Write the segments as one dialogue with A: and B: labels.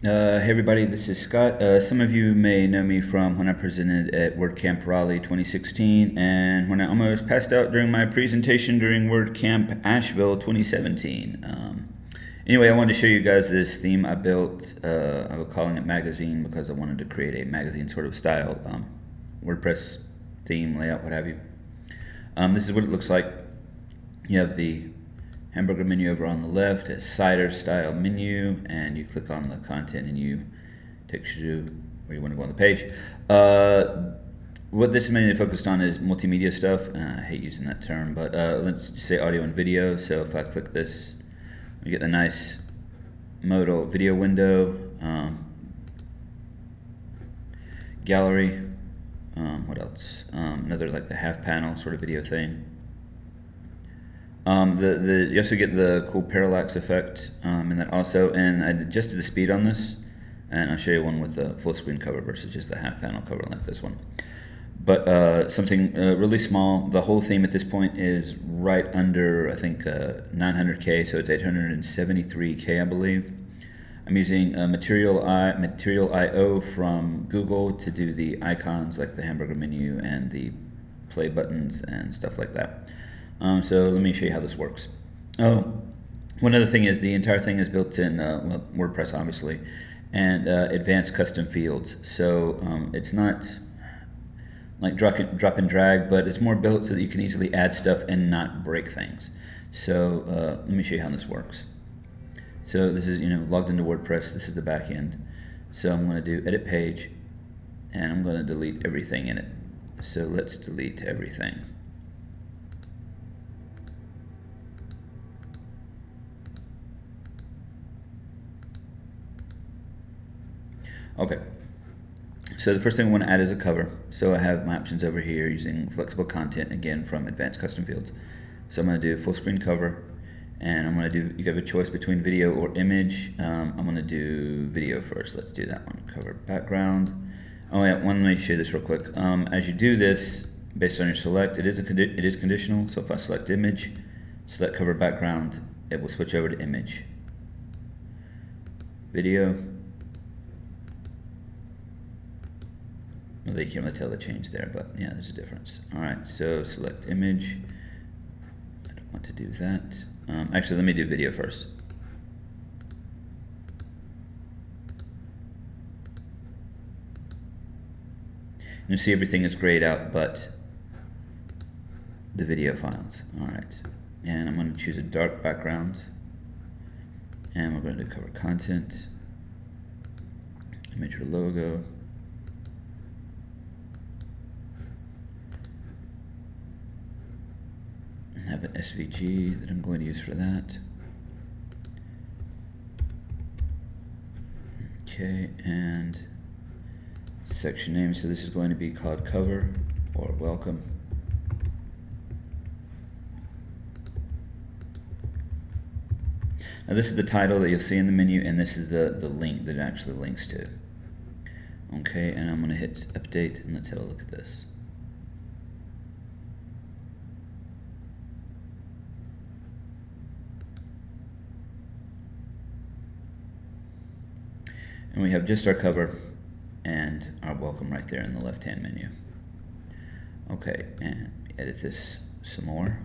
A: Hey everybody, this is Scott. Some of you may know me from when I presented at WordCamp Raleigh 2016 and when I almost passed out during my presentation during WordCamp Asheville 2017. Anyway, I wanted to show you guys this theme I built. I was calling it Magazine because I wanted to create a magazine sort of style WordPress theme, layout, what have you. This is what it looks like. You have the hamburger menu over on the left, a cider style menu, and you click on the content and you takes you to where you want to go on the page. What this menu focused on is multimedia stuff. I hate using that term, but let's just say audio and video. So if I click this, we get the nice modal video window, gallery, what else? Another like the half panel sort of video thing. You also get the cool parallax effect in that also, and I adjusted the speed on this, and I'll show you one with the full screen cover versus just the half panel cover like this one. But something really small. The whole theme at this point is right under, I think, 900K, so it's 873K, I believe. I'm using Material.io from Google to do the icons like the hamburger menu and the play buttons and stuff like that. So let me show you how this works. Oh, one other thing is the entire thing is built in well, WordPress, obviously, and advanced custom fields. So it's not like drop and drag, but it's more built so that you can easily add stuff and not break things. So let me show you how this works. So this is, logged into WordPress. This is the back end. So I'm going to do edit page, and I'm going to delete everything in it. So let's delete everything. Okay, so the first thing I want to add is a cover. So I have my options over here using flexible content, again from advanced custom fields. So I'm going to do full screen cover, and I'm going to do, you have a choice between video or image. I'm going to do video first. Let's do that one. Cover background. Oh yeah, let me show you this real quick. As you do this, based on your select, it is conditional. So if I select image, select cover background, it will switch over to image. Video. Well, you can't really tell the change there, but yeah, there's a difference. All right, so select image. I don't want to do that. Actually, let me do video first. You see everything is grayed out, but the video files. All right, and I'm going to choose a dark background, and we're going to cover content, image or logo. Have an SVG that I'm going to use for that. Okay, and section name, so this is going to be called cover or welcome. Now this is the title that you'll see in the menu, and this is the link that it actually links to. Okay, and I'm going to hit update, and let's have a look at this. And we have just our cover and our welcome right there in the left-hand menu. Okay, and edit this some more.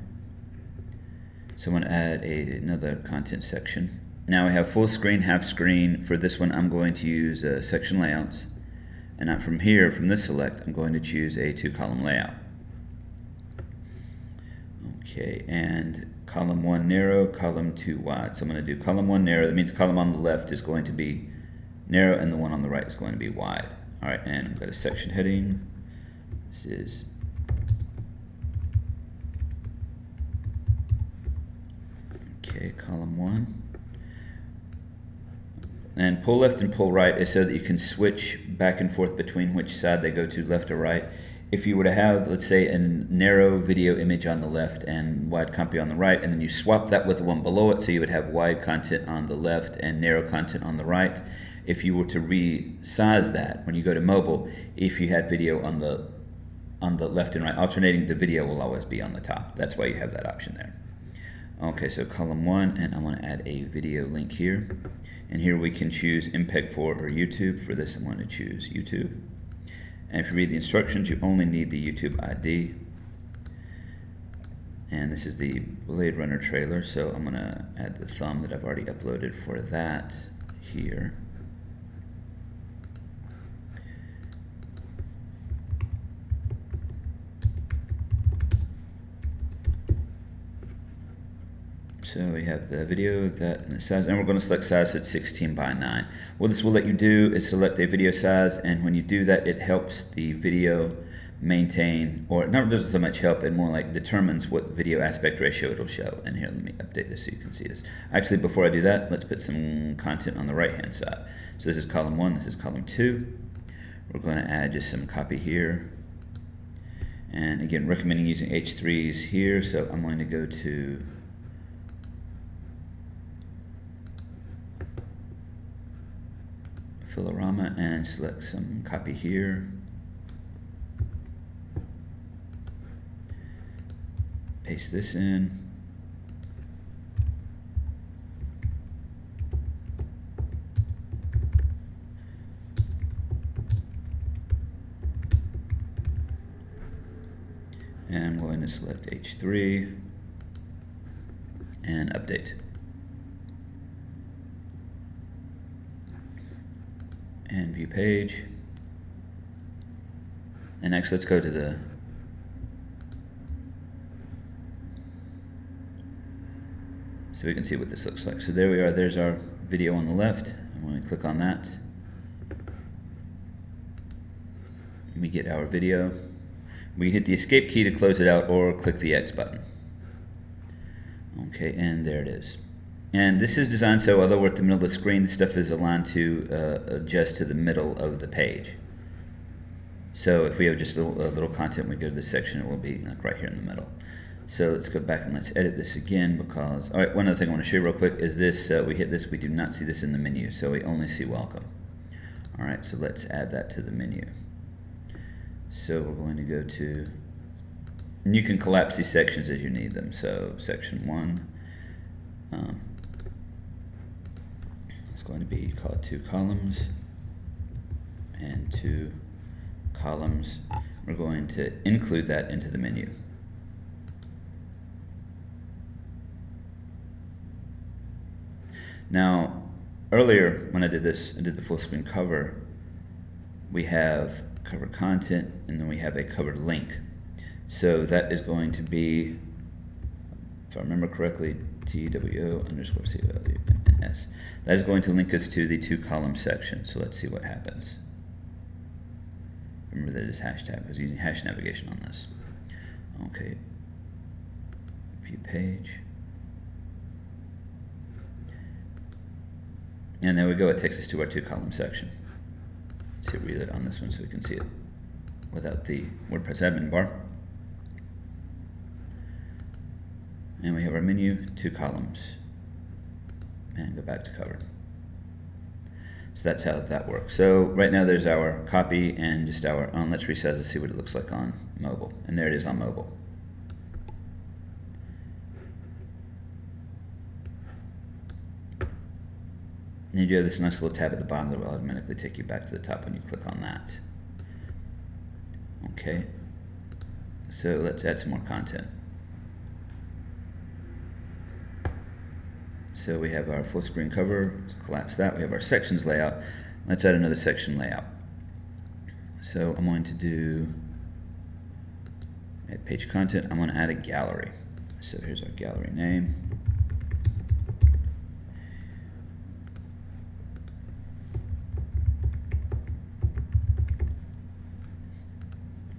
A: So I'm going to add another content section. Now we have full screen, half screen. For this one, I'm going to use section layouts. And from here, from this select, I'm going to choose a 2-column layout. Okay, and column 1 narrow, column 2 wide. So I'm going to do column 1 narrow. That means column on the left is going to be narrow and the one on the right is going to be wide. All right, and I've got a section heading. This is column 1. And pull left and pull right is so that you can switch back and forth between which side they go to, left or right. If you were to have, let's say, a narrow video image on the left and wide copy on the right, and then you swap that with the one below it, so you would have wide content on the left and narrow content on the right. If you were to resize that when you go to mobile, if you had video on the left and right alternating, the video will always be on the top. That's why you have that option there. Okay, so column 1, and I'm going to add a video link here. And here we can choose MPEG-4 or YouTube. For this, I'm going to choose YouTube. And if you read the instructions, you only need the YouTube ID. And this is the Blade Runner trailer, so I'm going to add the thumb that I've already uploaded for that here. So we have the video, that, and the size, and we're going to select size at 16 by 9. What this will let you do is select a video size, and when you do that, it helps the video maintain, or not doesn't so much help, it more like determines what video aspect ratio it'll show. And here, let me update this so you can see this. Actually, before I do that, let's put some content on the right hand side. So this is column 1, this is column 2. We're going to add just some copy here. And again, recommending using H3s here, so I'm going to go to Filorama and select some copy here. Paste this in. And I'm going to select H3 and update. And view page. And next, let's go to the so we can see what this looks like. So there we are, there's our video on the left. And when we click on that, we get our video. We hit the escape key to close it out, or click the X button. Okay, and there it is. And this is designed so although we're at the middle of the screen, the stuff is aligned to adjust to the middle of the page. So if we have just a little content, we go to this section, it will be like right here in the middle. So let's go back and let's edit this again because, all right, one other thing I want to show you real quick is this, we hit this, we do not see this in the menu, so we only see welcome. All right, so let's add that to the menu. So we're going to go to, and you can collapse these sections as you need them. So section 1, it's going to be called 2 columns and 2 columns. We're going to include that into the menu. Now, earlier when I did this, I did the full screen cover. We have cover content, and then we have a covered link. So that is going to be, if I remember correctly, TWO_COLUNS. That is going to link us to the 2 column section. So let's see what happens. Remember that it is hashtag. I was using hash navigation on this. Okay. View page. And there we go. It takes us to our 2 column section. Let's hit reload on this one so we can see it without the WordPress admin bar. And we have our menu, 2 columns. And go back to cover. So that's how that works. So right now there's our copy and just our, let's resize to see what it looks like on mobile. And there it is on mobile. And you do have this nice little tab at the bottom that will automatically take you back to the top when you click on that. Okay, so let's add some more content. So we have our full screen cover, let's collapse that. We have our sections layout. Let's add another section layout. So I'm going to do add page content. I'm going to add a gallery. So here's our gallery name.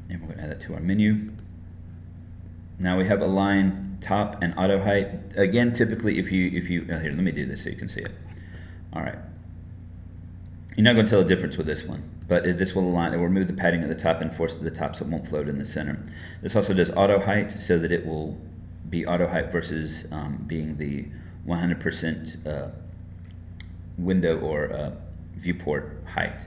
A: And we're going to add that to our menu. Now we have align top and auto height. Again, typically if you here, let me do this so you can see it. All right. You're not going to tell a difference with this one, but this will align. It will remove the padding at the top and force to the top so it won't float in the center. This also does auto height so that it will be auto height versus being the 100% window or viewport height.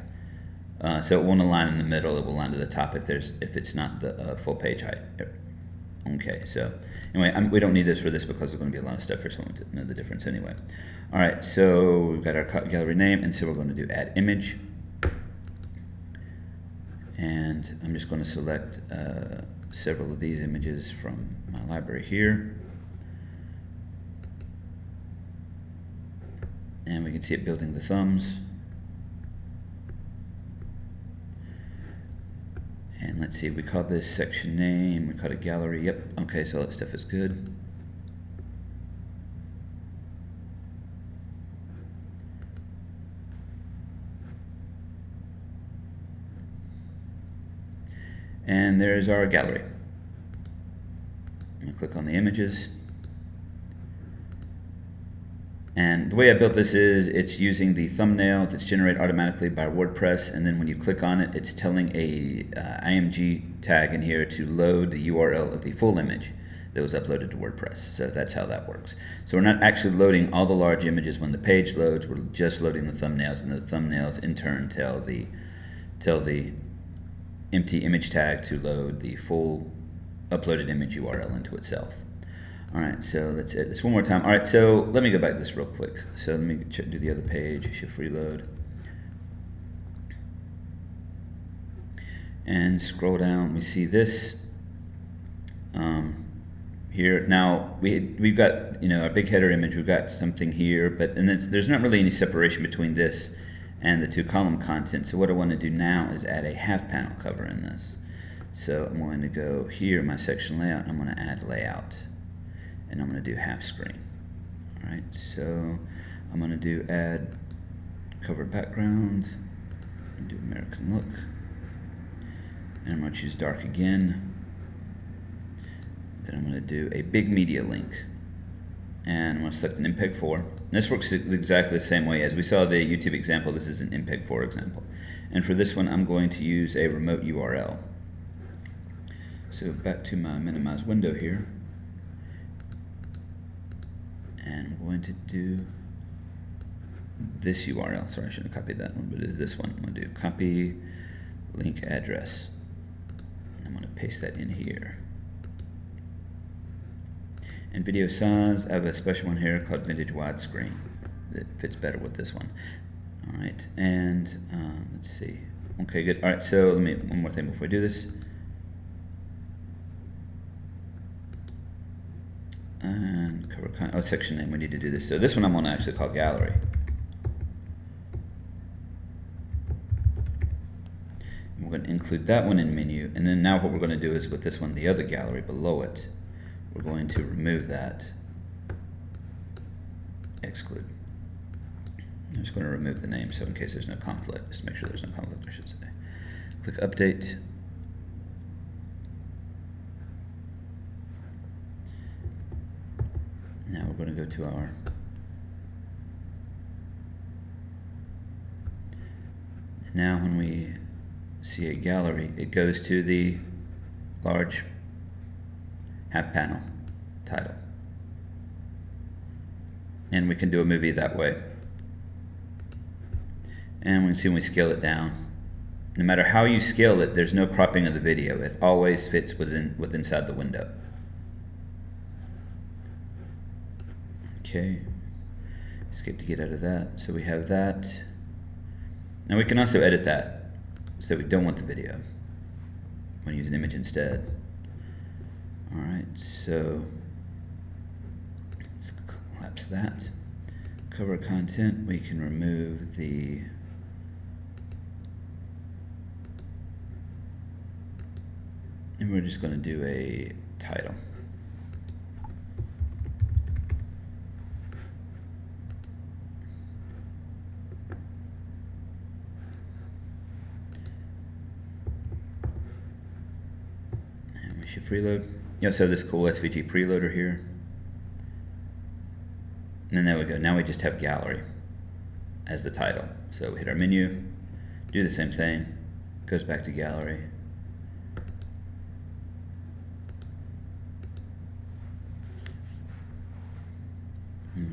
A: So it won't align in the middle. It will align to the top if it's not the full page height. Okay, so anyway, we don't need this for this because there's going to be a lot of stuff for someone to know the difference anyway. All right, so we've got our gallery name, and so we're going to do add image. And I'm just going to select several of these images from my library here. And we can see it building the thumbs. And let's see, we called this section name, we called it gallery. Yep, okay, so all that stuff is good. And there's our gallery. I'm going to click on the images. And the way I built this is it's using the thumbnail that's generated automatically by WordPress, and then when you click on it, it's telling a IMG tag in here to load the URL of the full image that was uploaded to WordPress. So that's how that works. So we're not actually loading all the large images when the page loads, we're just loading the thumbnails, and the thumbnails in turn tell the empty image tag to load the full uploaded image URL into itself. All right, so let's hit this one more time. All right, so let me go back to this real quick. So let me do the other page, shift reload. And scroll down, we see this here. Now, we've got, our big header image, we've got something here, and there's not really any separation between this and the two column content. So what I want to do now is add a half panel cover in this. So I'm going to go here, my section layout, and I'm going to add layout. And I'm going to do half screen. All right, so I'm going to do add cover background, and do American look. And I'm going to choose dark again. Then I'm going to do a big media link. And I'm going to select an MPEG 4. And this works exactly the same way as we saw the YouTube example. This is an MPEG 4 example. And for this one, I'm going to use a remote URL. So back to my minimized window here. And I'm going to do this URL. Sorry, I shouldn't have copied that one, but it is this one. I'm going to do copy link address. And I'm going to paste that in here. And video size, I have a special one here called Vintage Widescreen that fits better with this one. All right, and let's see. Okay, good. All right, so one more thing before we do this. And cover section name, we need to do this. So this one I'm going to actually call gallery. And we're going to include that one in menu, and then now what we're going to do is with this one, the other gallery below it, we're going to remove that, exclude. I'm just going to remove the name, so in case there's no conflict, just make sure there's no conflict, I should say. Click update. Now we're going to go to our now when we see a gallery, it goes to the large half panel title. And we can do a movie that way. And we can see when we scale it down, no matter how you scale it, there's no cropping of the video. It always fits within inside the window. Okay, escape to get out of that. So we have that. Now we can also edit that. So we don't want the video. We want to use an image instead. All right, so let's collapse that. Cover content, we can remove the and we're just going to do a title. And we should preload. You also have this cool SVG preloader here. And then there we go. Now we just have gallery as the title. So we hit our menu, do the same thing, goes back to gallery.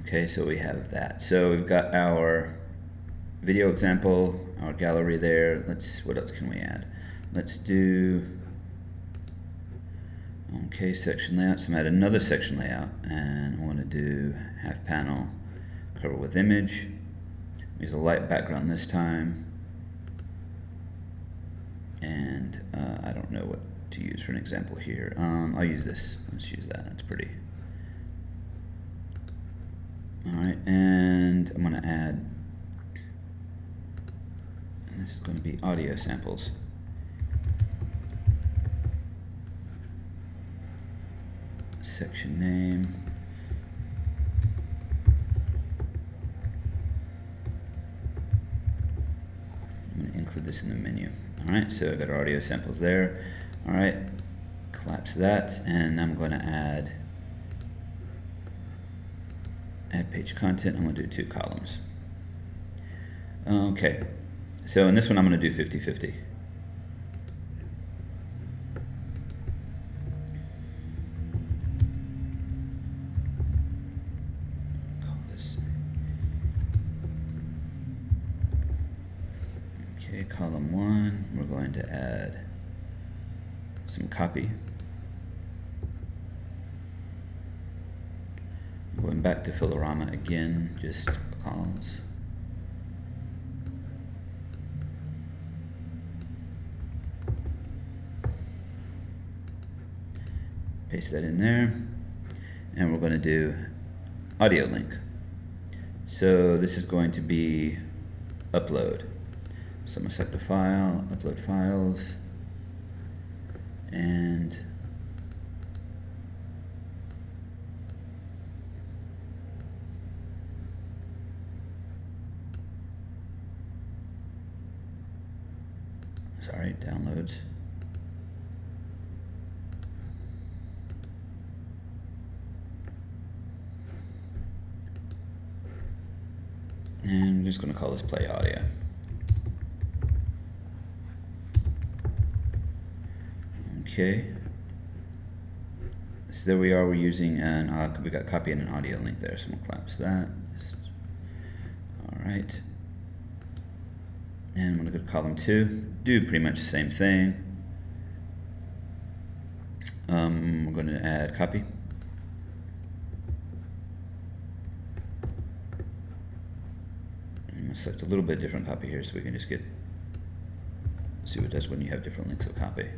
A: Okay, so we have that. So we've got our video example, our gallery there. What else can we add? Let's do Okay, section layout. So I'm at another section layout, and I want to do half panel, cover with image. Use a light background this time, and I don't know what to use for an example here. I'll use this. Let's use that. That's pretty. All right, and I'm going to add. And this is going to be audio samples. Section name. I'm going to include this in the menu. Alright, so I've got our audio samples there. Alright, collapse that, and I'm going to add page content. I'm going to do 2 columns. Okay, so in this one I'm going to do 50-50. Okay, column 1, we're going to add some copy. Going back to Filorama again, just because. Paste that in there, and we're going to do audio link. So this is going to be upload. So I'm going to select a file, upload files, and sorry, downloads. And I'm just going to call this play audio. Okay, so there we are. We're using an we got copy and an audio link there, so I'm gonna collapse that. All right, and I'm gonna go to column 2. Do pretty much the same thing. We're going to add copy. I'm gonna select a little bit different copy here, so we can just see what it does when you have different links of copy.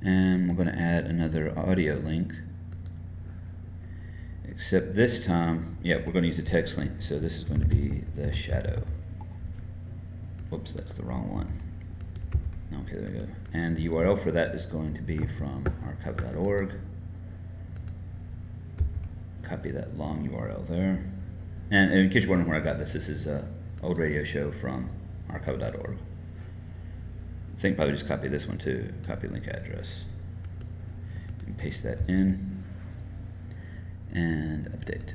A: And we're going to add another audio link, except this time, yeah, we're going to use a text link. So this is going to be the shadow. Whoops, that's the wrong one. Okay, there we go. And the URL for that is going to be from archive.org. Copy that long URL there. And in case you're wondering where I got this, this is an old radio show from archive.org. I think probably just copy this one too, copy link address, and paste that in, and update.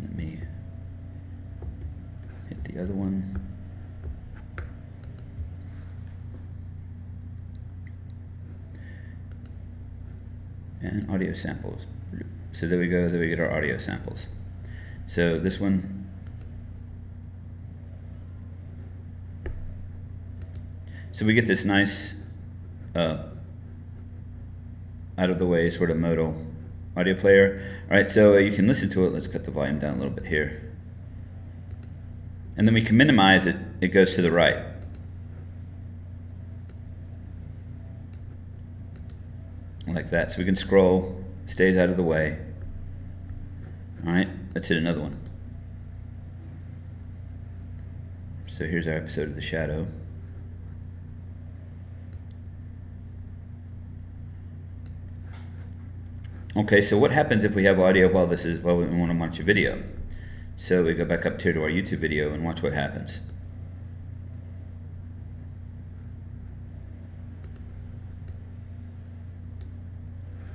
A: Let me hit the other one. And audio samples. So there we go, there we get our audio samples. So this one, so we get this nice out of the way sort of modal audio player. All right, so you can listen to it. Let's cut the volume down a little bit here. And then we can minimize it, it goes to the right. Like that, so we can scroll, stays out of the way. All right, let's hit another one. So here's our episode of The Shadow. Okay, so what happens if we have audio while we want to watch a video? So we go back up here to our YouTube video and watch what happens.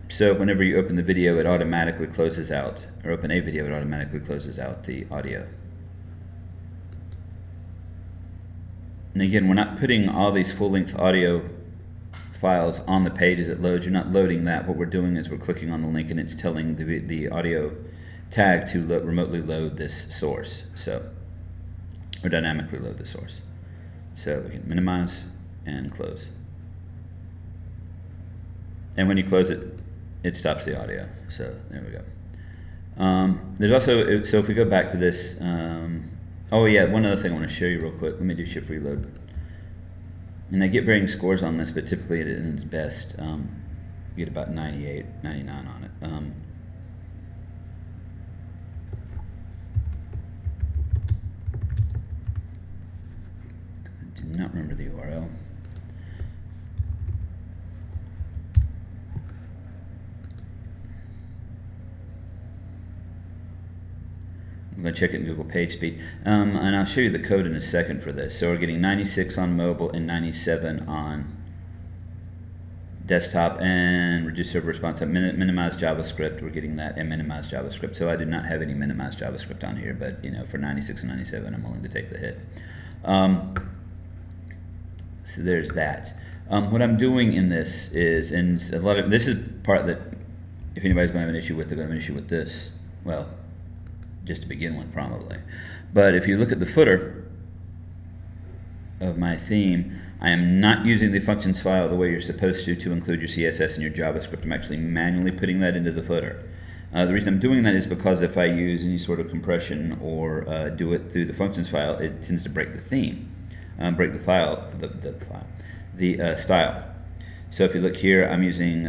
A: So whenever you open the video, it automatically closes out, or open a video, it automatically closes out the audio. And again, we're not putting all these full-length audio files on the page as it loads. You're not loading that. What we're doing is we're clicking on the link and it's telling the audio tag to remotely load this source. So, or dynamically load the source. So we can minimize and close. And when you close it, it stops the audio. So there we go. There's also, so if we go back to this, oh yeah, one other thing I want to show you real quick. Let me do shift reload. And I get varying scores on this, but typically it ends best. You get about 98, 99 on it. I do not remember the URL. I'm going to check it in Google PageSpeed, and I'll show you the code in a second for this. So we're getting 96 on mobile and 97 on desktop, and reduce server response time, minimize JavaScript. We're getting that, and minimize JavaScript. So I do not have any minimized JavaScript on here, but you know, for 96 and 97, I'm willing to take the hit. So there's that. What I'm doing in this is, and a lot of this is part that if anybody's going to have an issue with, they're going to have an issue with this. Well, just to begin with, probably. But if you look at the footer of my theme, I am not using the functions file the way you're supposed to include your CSS and your JavaScript. I'm actually manually putting that into the footer. The reason I'm doing that is because if I use any sort of compression or do it through the functions file, it tends to break the theme, break the file, the style. So if you look here, I'm using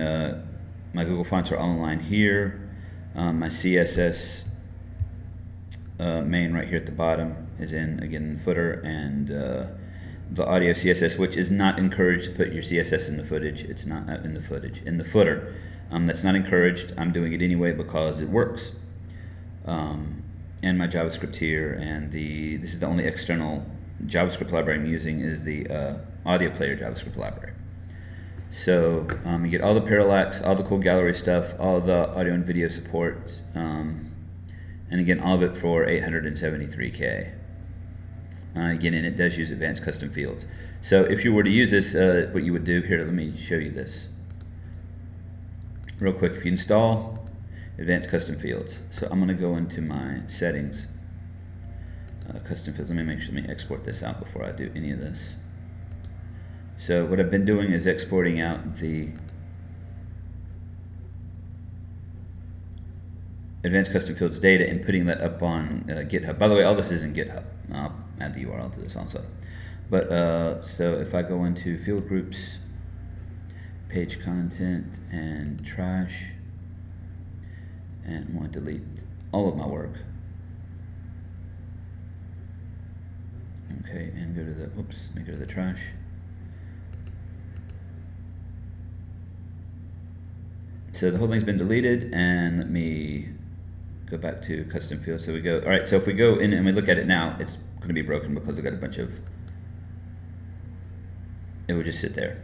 A: my Google fonts are all in line here. My CSS main right here at the bottom is in, again, the footer, and the audio CSS, which is not encouraged to put your CSS in the footage. It's not in the footer. That's not encouraged. I'm doing it anyway because it works. And my JavaScript here, and this is the only external JavaScript library I'm using is the audio player JavaScript library. So you get all the parallax, all the cool gallery stuff, all the audio and video support. And again, all of it for 873K. Again, and it does use advanced custom fields. So if you were to use this, what you would do, here, let me show you this real quick. If you install advanced custom fields, so I'm going to go into my settings, custom fields. Let me export this out before I do any of this. So what I've been doing is exporting out the advanced custom fields data and putting that up on GitHub. By the way, all this is in GitHub. I'll add the URL to this also. But so if I go into field groups, page content, and trash, and want to delete all of my work. Okay, and go to the, oops, let me go to the trash. So the whole thing's been deleted, and let me go back to custom fields. So we go, all right, so if we go in and we look at it now, it's going to be broken because I've got a bunch of, it would just sit there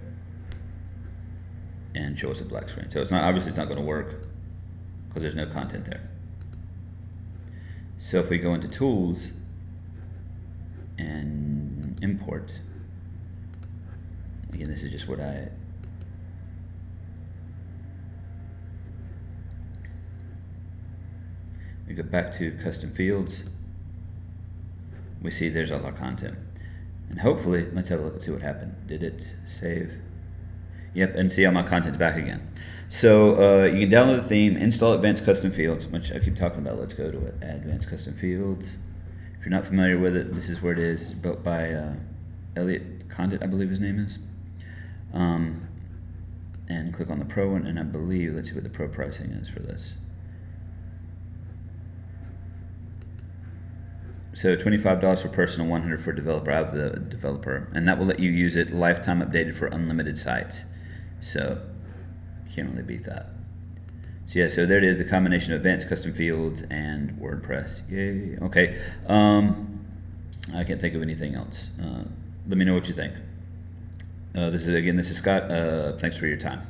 A: and show us a black screen. So it's not, obviously it's not going to work because there's no content there. So if we go into tools and import, again, this is just what we go back to custom fields, we see there's all our content. And hopefully, let's have a look and see what happened. Did it save? Yep, and see all my content's back again. So you can download the theme, install advanced custom fields, which I keep talking about. Let's go to it, advanced custom fields. If you're not familiar with it, this is where it is. It's built by Elliot Condit, I believe his name is. And click on the pro one, and I believe, let's see what the pro pricing is for this. So $25 for personal, $100 for developer. I have the developer, and that will let you use it lifetime updated for unlimited sites. So you can't really beat that. So yeah, so there it is, the combination of advanced custom fields and WordPress. Yay. Okay. I can't think of anything else. Let me know what you think. This is Scott. Thanks for your time.